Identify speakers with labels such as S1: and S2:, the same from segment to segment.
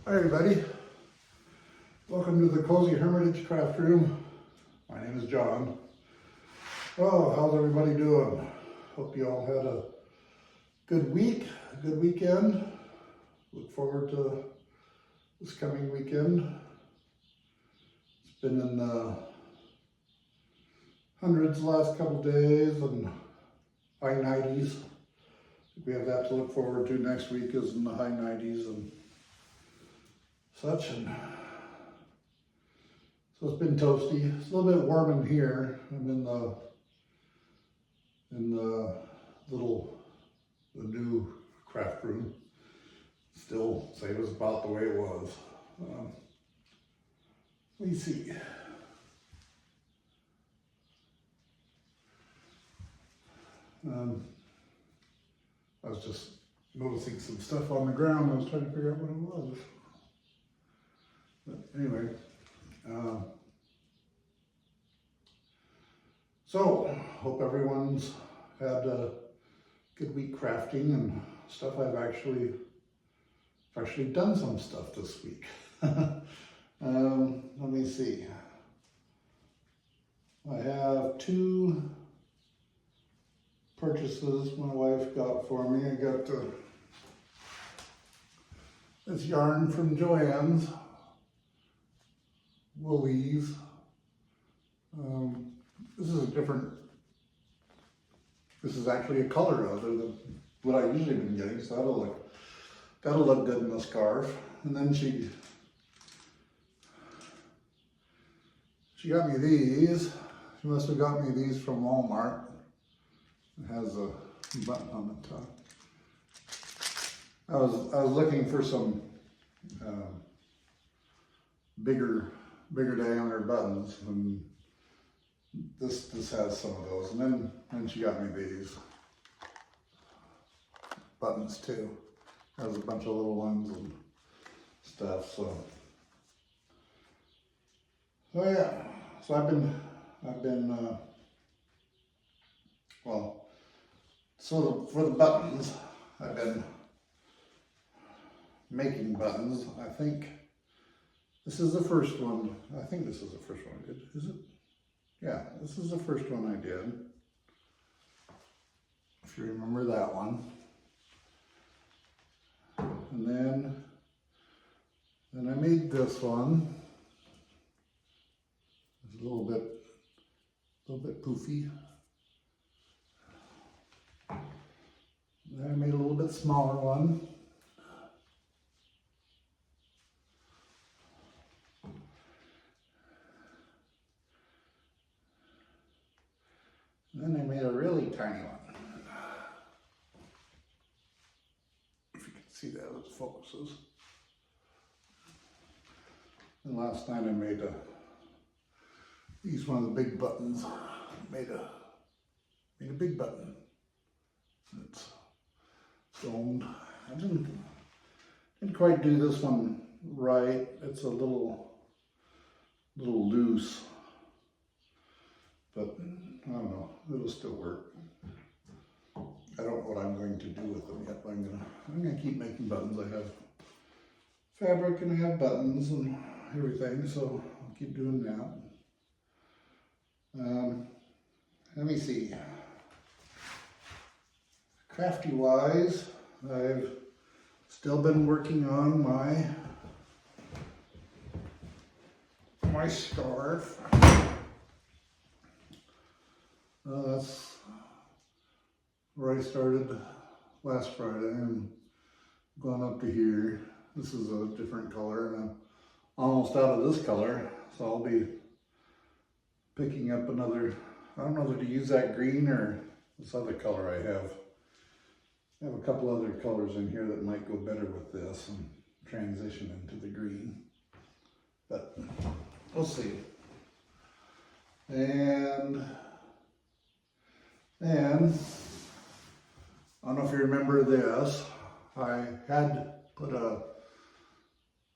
S1: Hi everybody, welcome to the Cozy Hermitage Craft Room. My name is John. Well, how's everybody doing? Hope you all had a good week, a good weekend. Look forward to this coming weekend. It's been in the hundreds the last couple days and high 90s. We have that to look forward to next week, is in the high 90s and such, and so it's been toasty. It's a little bit warm in here. I'm in the new craft room. Still same as about the way it was. Let me see. I was just noticing some stuff on the ground. I was trying to figure out what it was. But anyway, so hope everyone's had a good week crafting and stuff. I've actually done some stuff this week. Let me see. I have two purchases my wife got for me. I got this yarn from Joann's. Woolies. This is actually a color other than what I usually been getting, so that'll look good in the scarf. And then she got me these. She must have got me these from Walmart. It has a button on the top. I was looking for some bigger diameter buttons, and this has some of those. And then she got me these buttons too. Has a bunch of little ones and stuff. So yeah. So I've been well. So for the buttons, I've been making buttons. I think this is the first one. I think this is the first one I did. Is it? Yeah, this is the first one I did. If you remember that one. And then I made this one. It's a little bit poofy. Then I made a little bit smaller one. Then I made a really tiny one. If you can see that, it focuses. And last night I made one of the big buttons. Made a big button. It's domed. I didn't quite do this one right. It's a little loose, but I don't know, it'll still work. I don't know what I'm going to do with them yet, but I'm gonna keep making buttons. I have fabric and I have buttons and everything, so I'll keep doing that. Let me see. Crafty wise, I've still been working on my scarf. That's where I started last Friday and gone up to here. This is a different color and I'm almost out of this color, so I'll be picking up another. I don't know whether to use that green or this other color I have. I have a couple other colors in here that might go better with this and transition into the green, but we'll see. And then, I don't know if you remember this, I had put a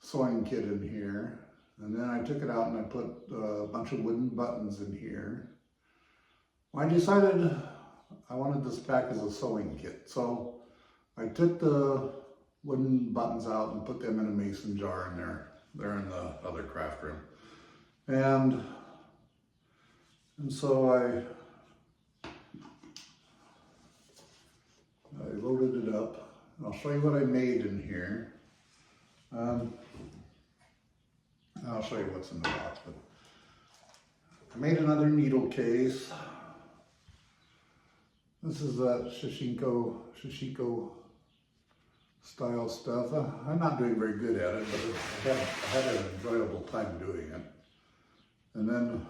S1: sewing kit in here, and then I took it out and I put a bunch of wooden buttons in here. I decided I wanted this back as a sewing kit, so I took the wooden buttons out and put them in a mason jar in there. They're in the other craft room. And so I loaded it up. I'll show you what I made in here. I'll show you what's in the box, but I made another needle case. This is that sashiko style stuff. I'm not doing very good at it, but I had an enjoyable time doing it. And then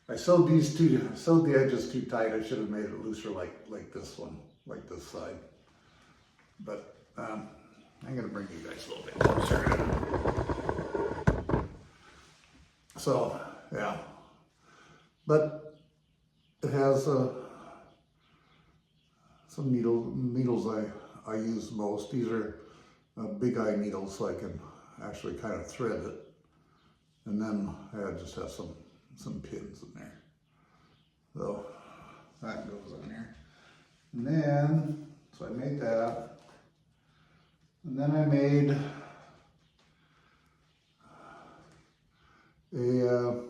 S1: I sewed these two, sewed the edges too tight. I should have made it looser like this one, like this side. But I'm gonna bring you guys a little bit closer. So yeah, but it has some needles I use most. These are big eye needles, so I can actually kind of thread it. And then I just have some pins in there. So that goes in there. And then, so I made that. And then I made a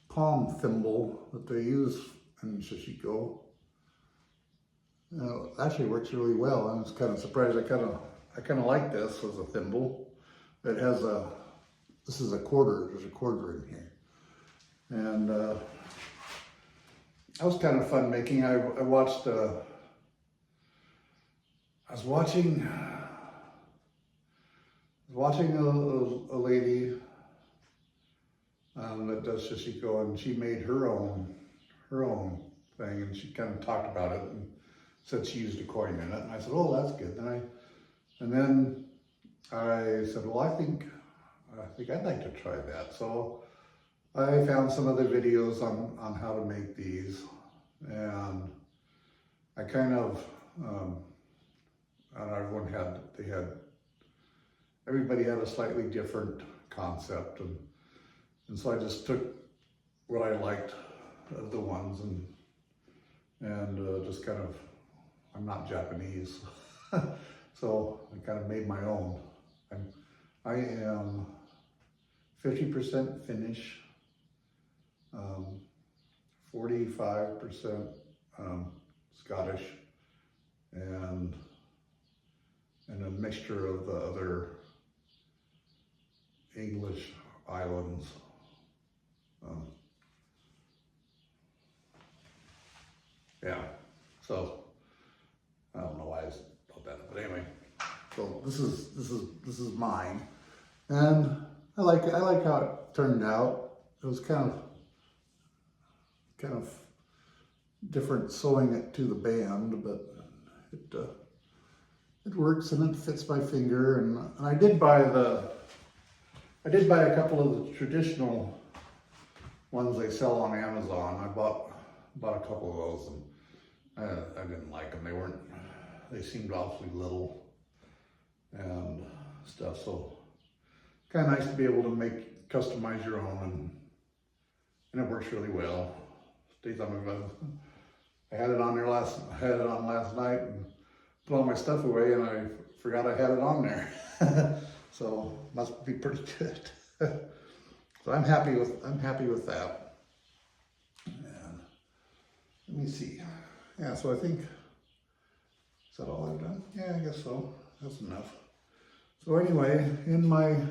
S1: palm thimble that they use in sashiko. Actually works really well. I was kind of surprised. I kind of like this as a thimble. It has this is a quarter. There's a quarter in here, and that was kind of fun making. I watched. I was watching a lady that does sashiko, and she made her own thing, and she kind of talked about it and said she used a coin in it, and I said, oh, that's good. And then I said, well, I think I'd like to try that. So I found some other videos on how to make these, and I kind of and everybody had a slightly different concept, and so I just took what I liked of the ones and just kind of, I'm not Japanese, so I kind of made my own. I am 50% Finnish, 45% Scottish, and a mixture of the other English islands. Yeah, so I don't know why I put that, but anyway. So this is mine, and I like how it turned out. It was kind of different sewing it to the band, but it works and it fits my finger. And I did buy a couple of the traditional ones they sell on Amazon. I bought a couple of those, and I didn't like them. They seemed awfully little and stuff. So kind of nice to be able to customize your own, and it works really well. Stays on my bed. I had it on last night and put all my stuff away, and I forgot I had it on there. So must be pretty good. So I'm happy with that. And let me see. Yeah, so I think, is that all I've done? Yeah, I guess so. That's enough. So anyway, in my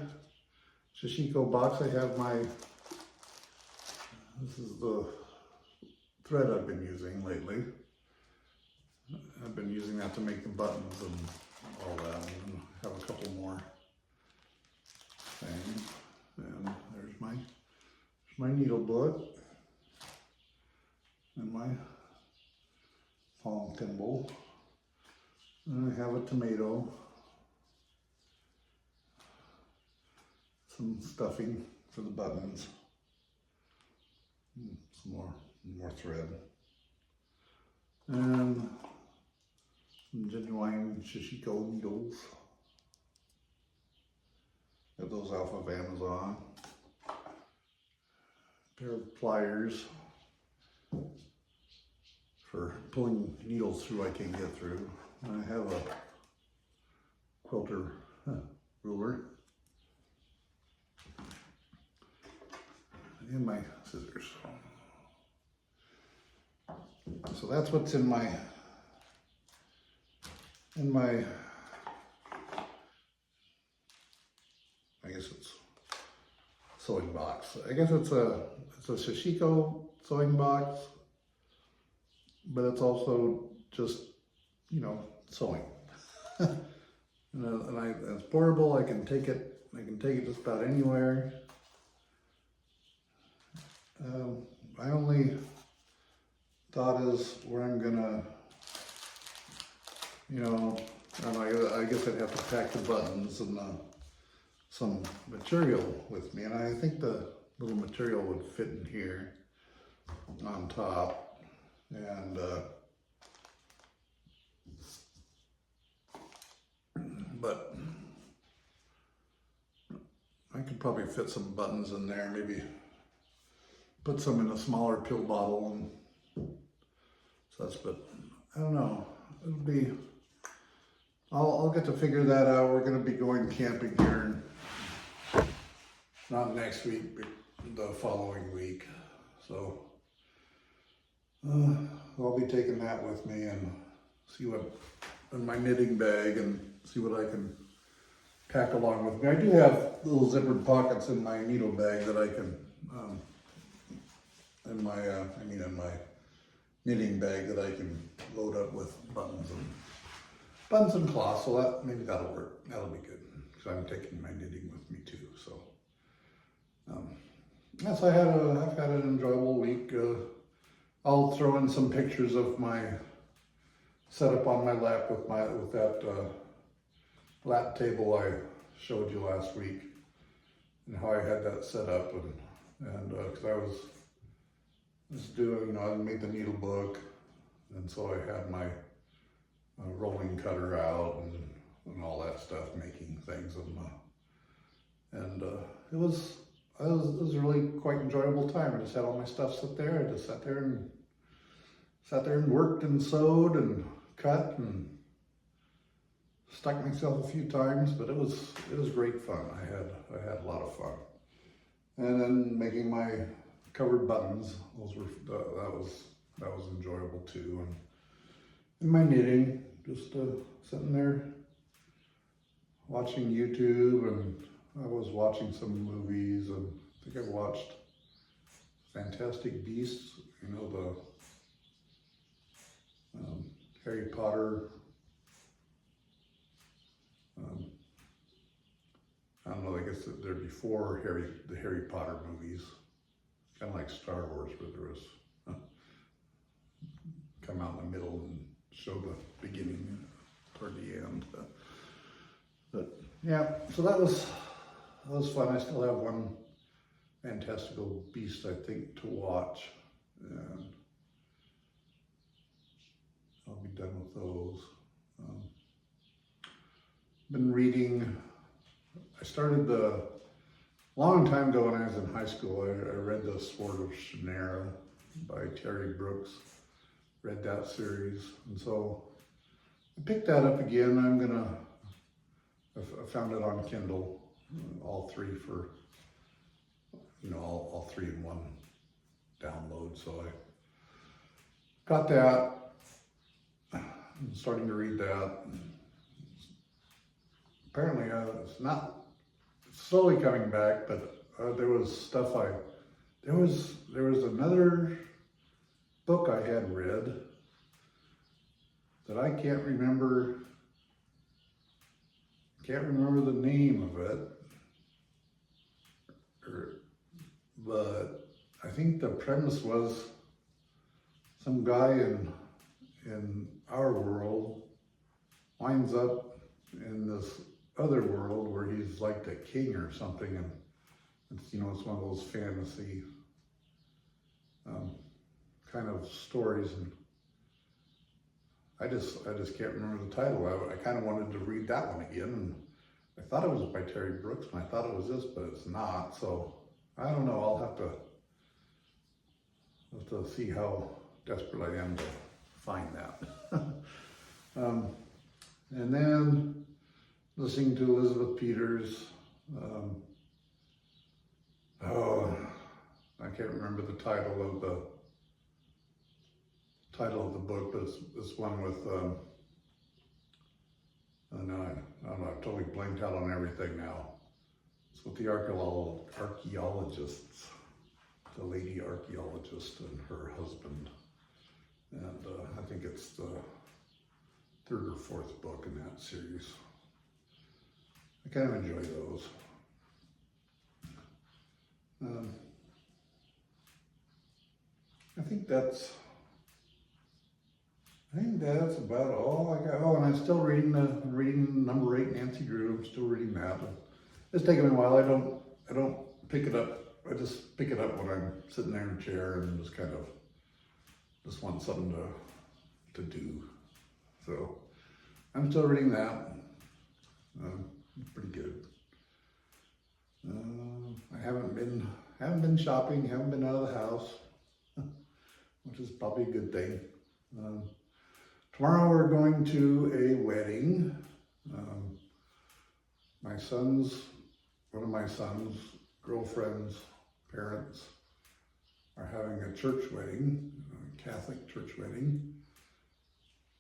S1: sashiko box, I have this is the thread I've been using lately. I've been using that to make the buttons and all that. I'm gonna have a couple more things. And there's my needle book and my palm thimble. And I have a tomato, some stuffing for the buttons, some more thread, and some genuine sashiko needles. Got those off of Amazon. A pair of pliers for pulling needles through I can't get through. And I have quilter ruler. And my scissors. So that's what's in my I guess it's sewing box. I guess it's a sashiko sewing box, but it's also just, you know, sewing. and it's portable. I can take it just about anywhere. My only thought is where I'm gonna, you know, I guess I'd have to pack the buttons and some material with me, and I think the little material would fit in here on top, and but I could probably fit some buttons in there, maybe put some in a smaller pill bottle and such, but I don't know. It'll be, I'll get to figure that out. We're going to be going camping here, not next week, but the following week. So I'll be taking that with me and see what in my knitting bag and see what I can pack along with me. I do have little zippered pockets in my needle bag that I can, in my knitting bag that I can load up with buttons and cloth. So that maybe that'll work. That'll be good because I'm taking my knitting with me too. So yes, I've had an enjoyable week. I'll throw in some pictures of my setup on my lap with that lap table I showed you last week, and how I had that set up, and because I was doing, you know, I made the needle book, and so I had my rolling cutter out and all that stuff, making things, and it was a really quite enjoyable time. I just had all my stuff sit there. I just sat there and worked and sewed and cut and stuck myself a few times, but it was great fun. I had a lot of fun. And then making my covered buttons, that was enjoyable too. And my knitting, just sitting there watching YouTube, and I was watching some movies, and I think I watched Fantastic Beasts, you know, the Harry Potter, I don't know, I guess they're before the Harry Potter movies, kind of like Star Wars, where there was come out in the middle and show the beginning toward the end. But yeah, so that was fun. I still have one Fantastical Beast, I think, to watch, and I'll be done with those. Been reading. I started long time ago when I was in high school. I read The Sword of Shannara by Terry Brooks. Read that series, and so I picked that up again. I found it on Kindle, all three for, you know, all three in one download. So I got that. I'm starting to read that. Apparently, it's slowly coming back, but there was stuff there was another book I had read that I can't remember the name of it, but I think the premise was some guy in our world winds up in this other world where he's like the king or something, and it's, you know, it's one of those fantasy kind of stories, and I just can't remember the title. I kind of wanted to read that one again, and I thought it was by Terry Brooks, and I thought it was this, but it's not. So I don't know. I'll have to see how desperate I am to find that. And then listening to Elizabeth Peters. I can't remember the title of the book, but it's one with, I don't know, I've totally blanked out on everything now. It's with the archaeologists, the lady archaeologist and her husband. And I think it's the 3rd or 4th book in that series. I kind of enjoy those. I think that's about all I got. Oh, and I'm still reading number 8, Nancy Drew. I'm still reading that. It's taken me a while. I don't pick it up. I just pick it up when I'm sitting there in a chair and just want something to do. So I'm still reading that. Pretty good. I haven't been shopping. Haven't been out of the house, which is probably a good thing. Tomorrow we're going to a wedding. One of my son's girlfriend's parents are having a church wedding, a Catholic church wedding.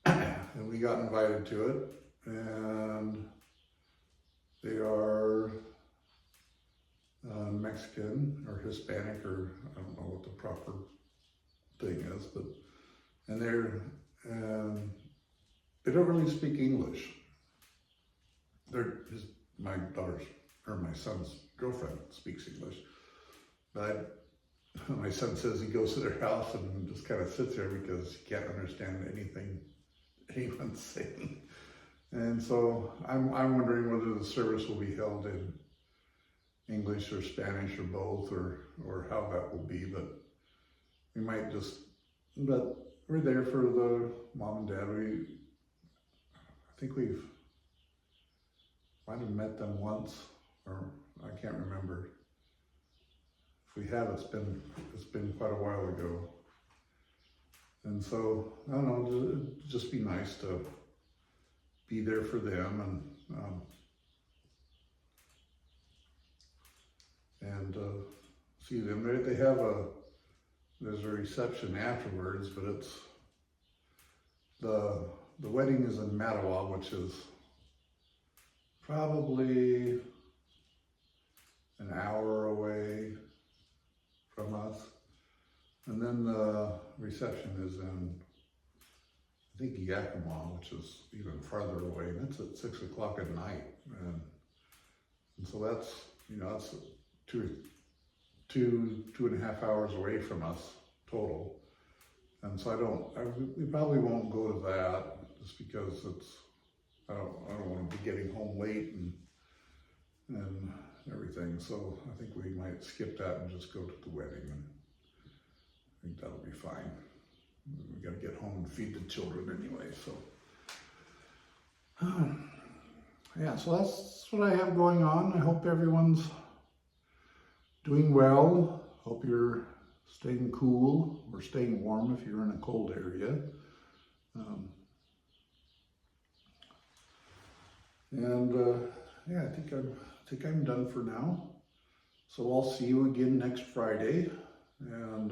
S1: And we got invited to it, and they are Mexican or Hispanic, or I don't know what the proper thing is, and they don't really speak English. My son's girlfriend speaks English, but my son says he goes to their house and just kind of sits there because he can't understand anything anyone's saying. And so I'm wondering whether the service will be held in English or Spanish or both, or how that will be, but we might but we're there for the mom and dad. I think might have met them once, or I can't remember. If we have, it's been quite a while ago. And so, I don't know, it'd just be nice to be there for them and see them. They have there's a reception afterwards, but it's, the wedding is in Mattawa, which is probably an hour away from us. And then the reception is in, I think, Yakima, which is even farther away, and it's at 6 o'clock at night. And so that's, that's 2.5 hours away from us total. And so we probably won't go to that, just because I don't want to be getting home late and everything. So I think we might skip that and just go to the wedding, and I think that'll be fine. We got to get home and feed the children anyway, so. Yeah, so that's what I have going on. I hope everyone's doing well. Hope you're staying cool or staying warm if you're in a cold area. Yeah, I think I'm done for now. So I'll see you again next Friday, and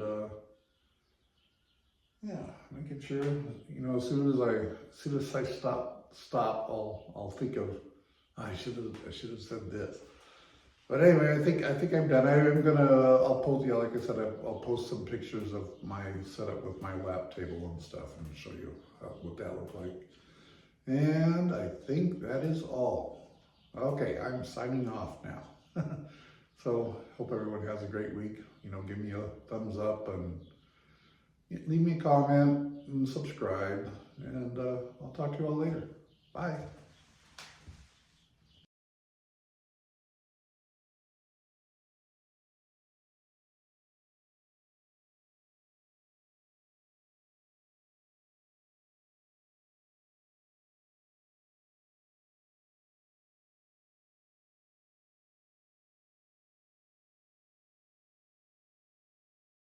S1: yeah, making sure, as soon as I stop, I'll think of, I should have said this. But anyway, I think I'm done. I'll post, like I said, I'll post some pictures of my setup with my lap table and stuff, and show you what that looked like. And I think that is all. Okay, I'm signing off now. So hope everyone has a great week. Give me a thumbs up and leave me a comment and subscribe. And I'll talk to you all later. Bye.